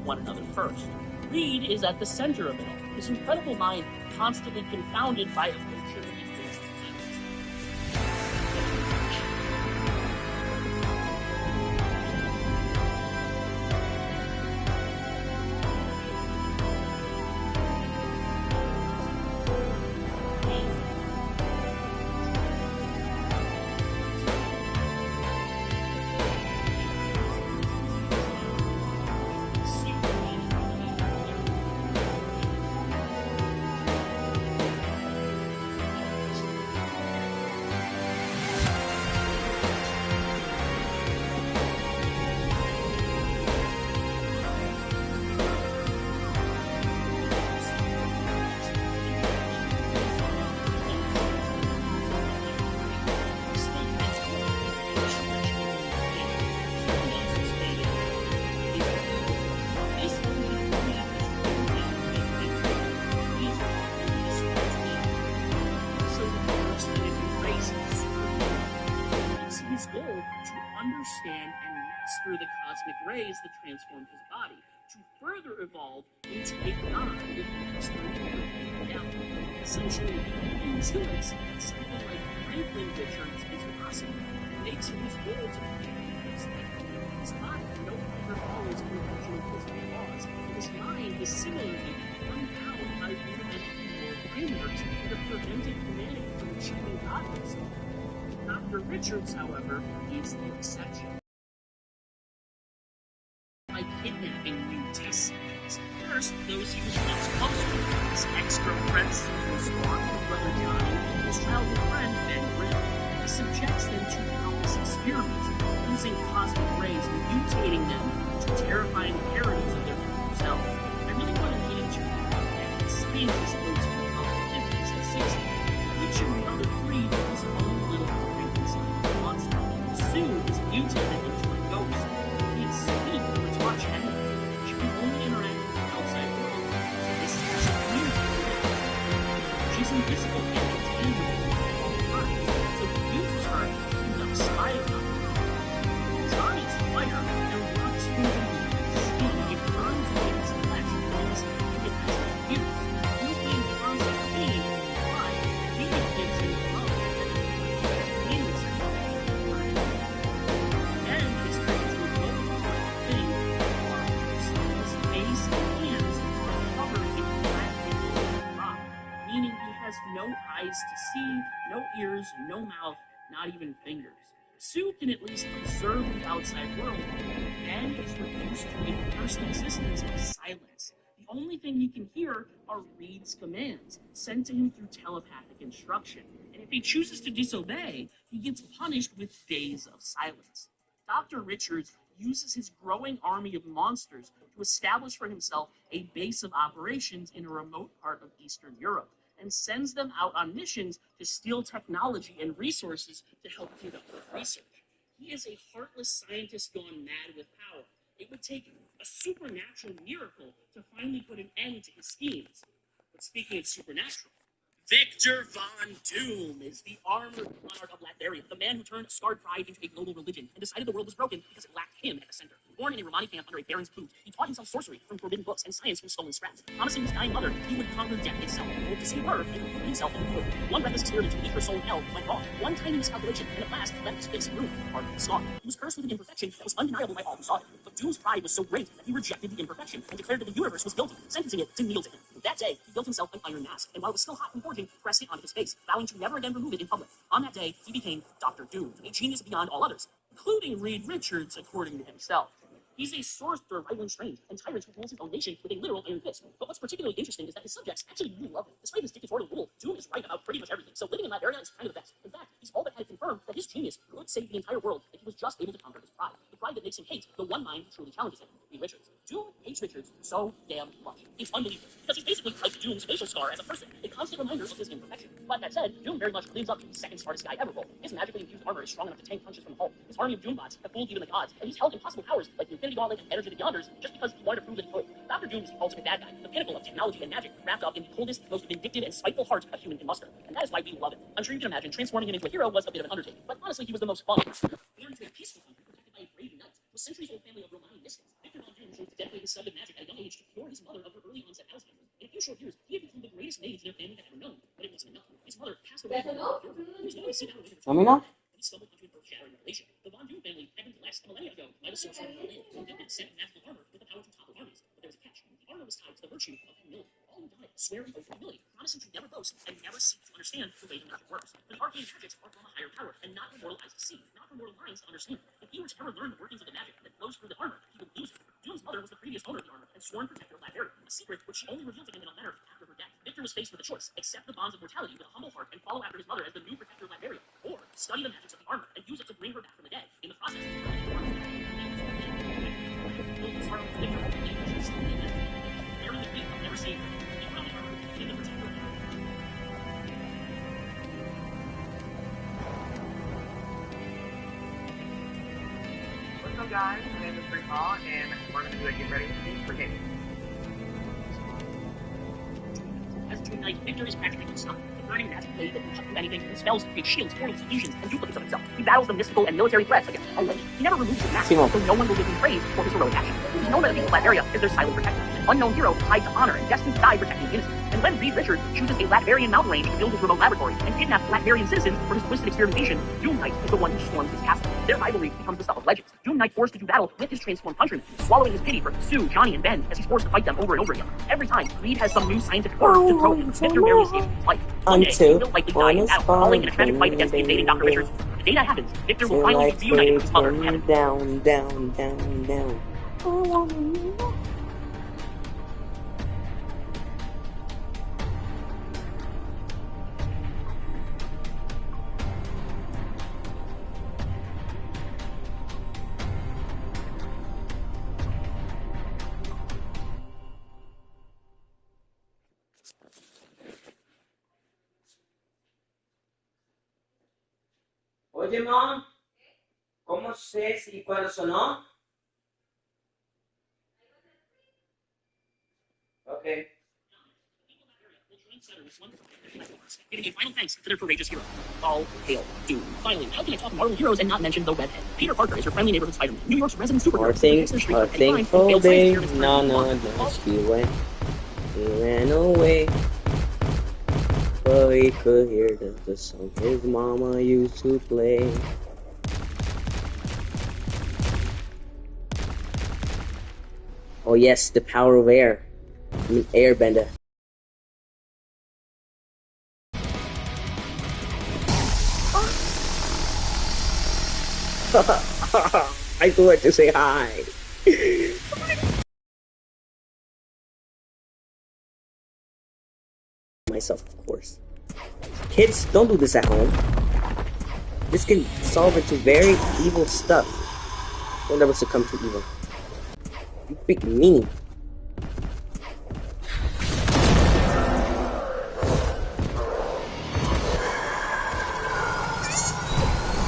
one another first. Reed is at the center of it all, his incredible mind constantly confounded by emotion and reason. Understand and master the cosmic rays that transformed his body, to further evolve into a god with mastery over the reality. Essentially, he intuits that something like Franklin Richards is possible, and makes it his goal to recognize that his body no longer follows conventional physical laws, and his mind is similarly unbound by rudimentary frameworks that have prevented humanity from achieving godliness. Dr. Richards, however, is the exception. By kidnapping new test subjects. First, those he was once close with, his ex-girlfriend Susan Storm, her brother Johnny, and his childhood friend Ben Grimm. He subjects them to countless experiments, using cosmic rays and mutating them to terrifying parodies of their future selves. I really want to get into that scientists go to the 50s and 60s, each of the other three his own little monster. Sue is mutated into a ghost. He can speak or touch anything. She can only interact with the outside world. So this has a community. She's invisible and intangible all the time. So he uses her to conduct spying on her. Johnny's fire erupts from the skin. It burns away his flesh and bones, and it has abuse. Using constant pain, but he gives him love. No eyes to see, no ears, no mouth, not even fingers. Sue can at least observe the outside world, and is reduced to a first existence of silence. The only thing he can hear are Reed's commands, sent to him through telepathic instruction. And if he chooses to disobey, he gets punished with days of silence. Dr. Richards uses his growing army of monsters to establish for himself a base of operations in a remote part of Eastern Europe, and sends them out on missions to steal technology and resources to help conduct research. He is a heartless scientist gone mad with power. It would take a supernatural miracle to finally put an end to his schemes. But speaking of supernatural, Victor Von Doom is the armored monarch of Latveria, the man who turned scarred pride into a global religion and decided the world was broken because it lacked him at the center. Born in a Romani camp under a baron's boot, he taught himself sorcery from forbidden books and science from stolen scraps, promising his dying mother he would conquer death itself, both to save her and to put himself in the good. One reckless experiment to leave her soul in hell went wrong. One tiny miscalculation, and at last left his face ruined, hard and scarred. He was cursed with an imperfection that was undeniable by all who saw it. But Doom's pride was so great that he rejected the imperfection and declared that the universe was guilty, sentencing it to kneel to him. That day, he built himself an iron mask, and while it was still hot from forging, pressed it onto his face, vowing to never again remove it in public. On that day, he became Dr. Doom, a genius beyond all others, including Reed Richards, according to himself. He's a sorcerer rivaling strange, and tyrant who rules his own nation with a literal iron fist. But what's particularly interesting is that his subjects actually really love him. Despite his dictatorial rule, Doom is right about pretty much everything, so living in that area is kind of the best. In fact, he's all but had confirmed that his genius could save the entire world if he was just able to conquer his pride. The pride that makes him hate the one mind who truly challenges him, Reed Richards. Doom hates Richards so damn much. It's unbelievable, because he's basically like Doom's facial scar as a person, a constant reminder of his imperfection. But that said, Doom very much lives up to the second smartest guy ever role. His magically infused armor is strong enough to tank punches from Hulk. His army of Doombots have fooled even the gods, and he's held impossible powers like the Infinity Gauntlet and Energy of the Yonders just because he wanted to prove that he could. Dr. Doom is the ultimate bad guy, the pinnacle of technology and magic, wrapped up in the coldest, most vindictive, and spiteful heart a human can muster. And that is why we love it. I'm sure you can imagine transforming him into a hero was a bit of an undertaking, but honestly, he was the most fun. Born into a peaceful country protected by a brave knight, with centuries-old family of Romani mystics, Victor Von Doom chose to dedicate his son to magic at his mother of her early onset Alzheimer's. In a few short years, he had become the greatest mage their family had ever known, but it wasn't enough. His mother passed away from He was going to see battle with her. He stumbled onto an earth-shattering revelation. The Von Doom family had been blessed a millennia ago by the sorcerer Merlin, who gifted set magical armor with the power to topple armies. But there was a catch. The armor was tied to the virtue of humility. All who got it swear an oath of humility, promising to never boast and never seek to understand the way the magic works. The arcane magics are from a higher power, and not for mortal eyes to see, not for mortal minds to understand. If he were to ever learn the workings of the magic that flows through the armor, he would lose it. Doom's mother was the previous owner of the armor and sworn protector of Latveria, a secret which she only revealed to him in a letter after her death. Victor was faced with a choice: accept the bonds of mortality with a humble heart and follow after his mother as the new protector of Latveria, or study the magics of the armor and use it to bring her back from the dead. In the process, What's up, guys? My name is Rick Hall, and we're going to do a Get Ready with Me for gaming. As Doom Knight, Victor is practically unstoppable. The burning magic blade that can cut through anything, and spells, create shields, portals, illusions, and duplicates of himself. He battles the mystical and military threats against all legends. He never removes his mask, so no one will give him praise for his heroic action. He's known by the people of Latveria as their silent protector, an unknown hero tied to honor and destined to die protecting the innocent. And when Reed Richards chooses a Latverian mountain range to build his remote laboratory and kidnaps Latverian citizens for his twisted experimentation, Doom Knight is the one who storms his castle. Their rivalry becomes the stuff of legends. Doom Knight forced to do battle with his transformed countrymen, swallowing his pity for Sue, Johnny, and Ben as he's forced to fight them over and over again. Every time, Reed has some new scientific order to throw him. Victor barely escapes his life. One day, he will likely die in battle, falling in a tragic fight against the invading Dr. Richards. The day that happens, Victor will finally be reunited with his mother in heaven. Down, down, down, down. Oye, Mom, ¿cómo sé si cuándo sonó? Okay. Giving a final thanks to their courageous hero. All hail Doom. Finally, how can I talk Marvel heroes and not mention the Redhead? Peter Parker is your friendly neighborhood Spider-Man, New York's resident superhero. A thankful day, no, she went. He ran away. But he could hear the song his mama used to play. Oh yes, the power of air. I mean, airbender. I thought to say hi. Myself, of course. Kids, don't do this at home. This can solve into very evil stuff. Don't ever succumb to evil. You big meanie.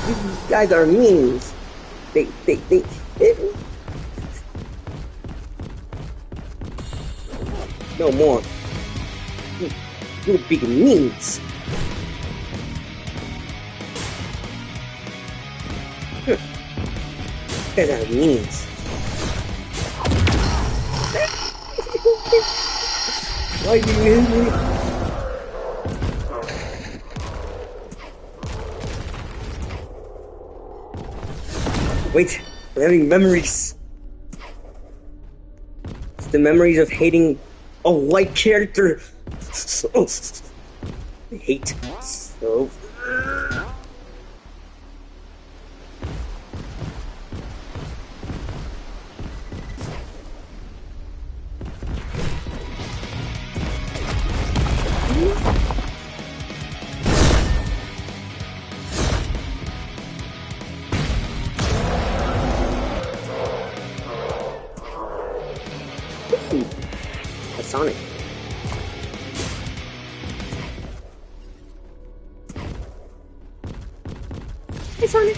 You guys are meanies. They. No more. You big meanies. You guys are meanies. Why do you hit me? Wait, I'm having memories. It's the memories of hating a white character. So I hate so. A Sonic. Hey Sonic.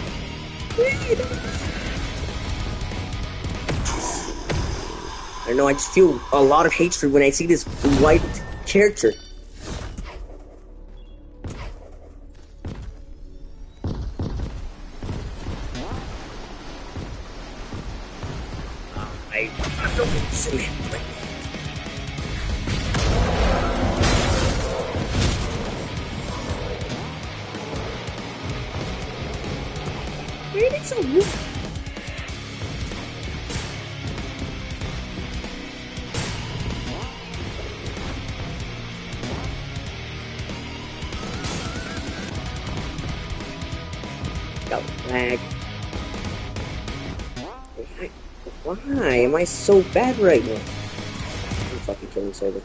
I know, I just feel a lot of hatred when I see this white character. I don't so rude. Got lag. Why am I so bad right now? I'm fucking killing Solar.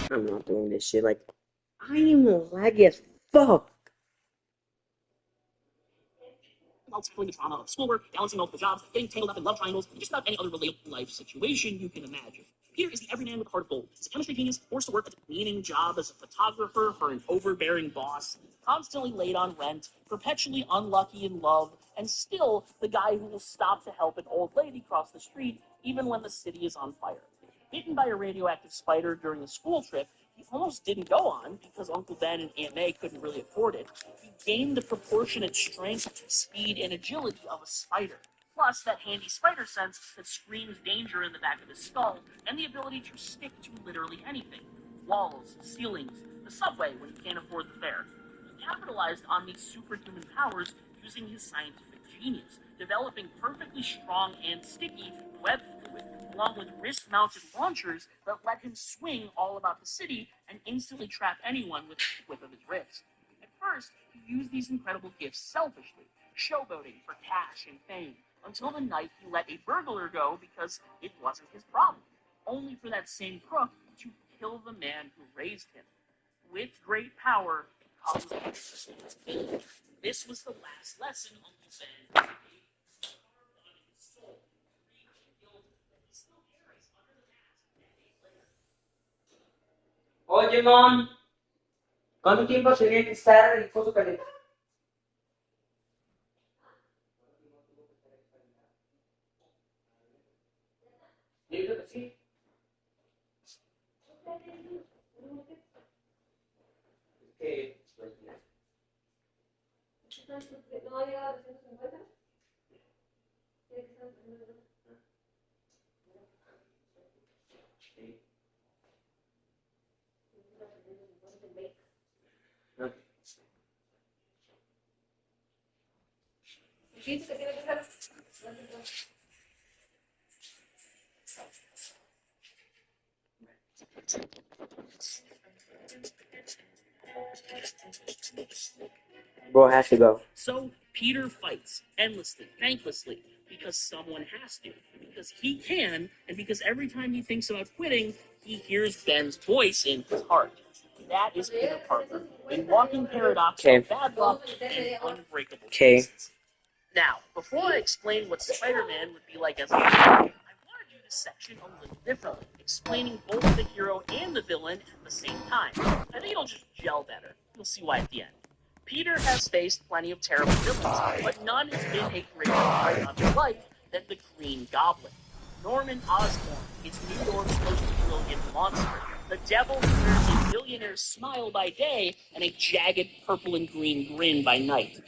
I'm not doing this shit. Like, I am laggy as fuck. While tackling the trauma of schoolwork, balancing multiple jobs, getting tangled up in love triangles, and just about any other relatable life situation you can imagine. Peter is the everyman with a heart of gold. He's a chemistry genius, forced to work at a demeaning job as a photographer for an overbearing boss, constantly late on rent, perpetually unlucky in love, and still the guy who will stop to help an old lady cross the street even when the city is on fire. Bitten by a radioactive spider during a school trip, he almost didn't go on because Uncle Ben and Aunt May couldn't really afford it. He gained the proportionate strength, speed, and agility of a spider, plus that handy spider sense that screams danger in the back of his skull, and the ability to stick to literally anything. Walls, ceilings, the subway when he can't afford the fare. He capitalized on these superhuman powers using his scientific genius, developing perfectly strong and sticky web fluid, along with wrist-mounted launchers that let him swing all about the city and instantly trap anyone with a whip of his wrist. At first, he used these incredible gifts selfishly, showboating for cash and fame, until the night he let a burglar go because it wasn't his problem, only for that same crook to kill the man who raised him. With great power comes great responsibility. This was the last lesson Uncle Ben gave on his soul, grief and guilt that he still carries under the mask decades later. Oye, mom, ¿cuánto tiempo tenía que estar el coso caliente? Yo creo que sí. No ha llegado a 250. Dice que tiene que ser. Bro has to go. So Peter fights endlessly, thanklessly, because someone has to, because he can, and because every time he thinks about quitting, he hears Ben's voice in his heart. That is Peter Parker, a walking paradox of bad luck and unbreakable pieces. Now, before I explain what Spider-Man would be like as a hero, I want to do this section a little differently, explaining both the hero and the villain at the same time. I think it'll just gel better. You'll see why at the end. Peter has faced plenty of terrible villains, but none has been a greater threat on his life than the Green Goblin. Norman Osborn is New York's most brilliant monster, the devil who wears a billionaire's smile by day and a jagged purple and green grin by night.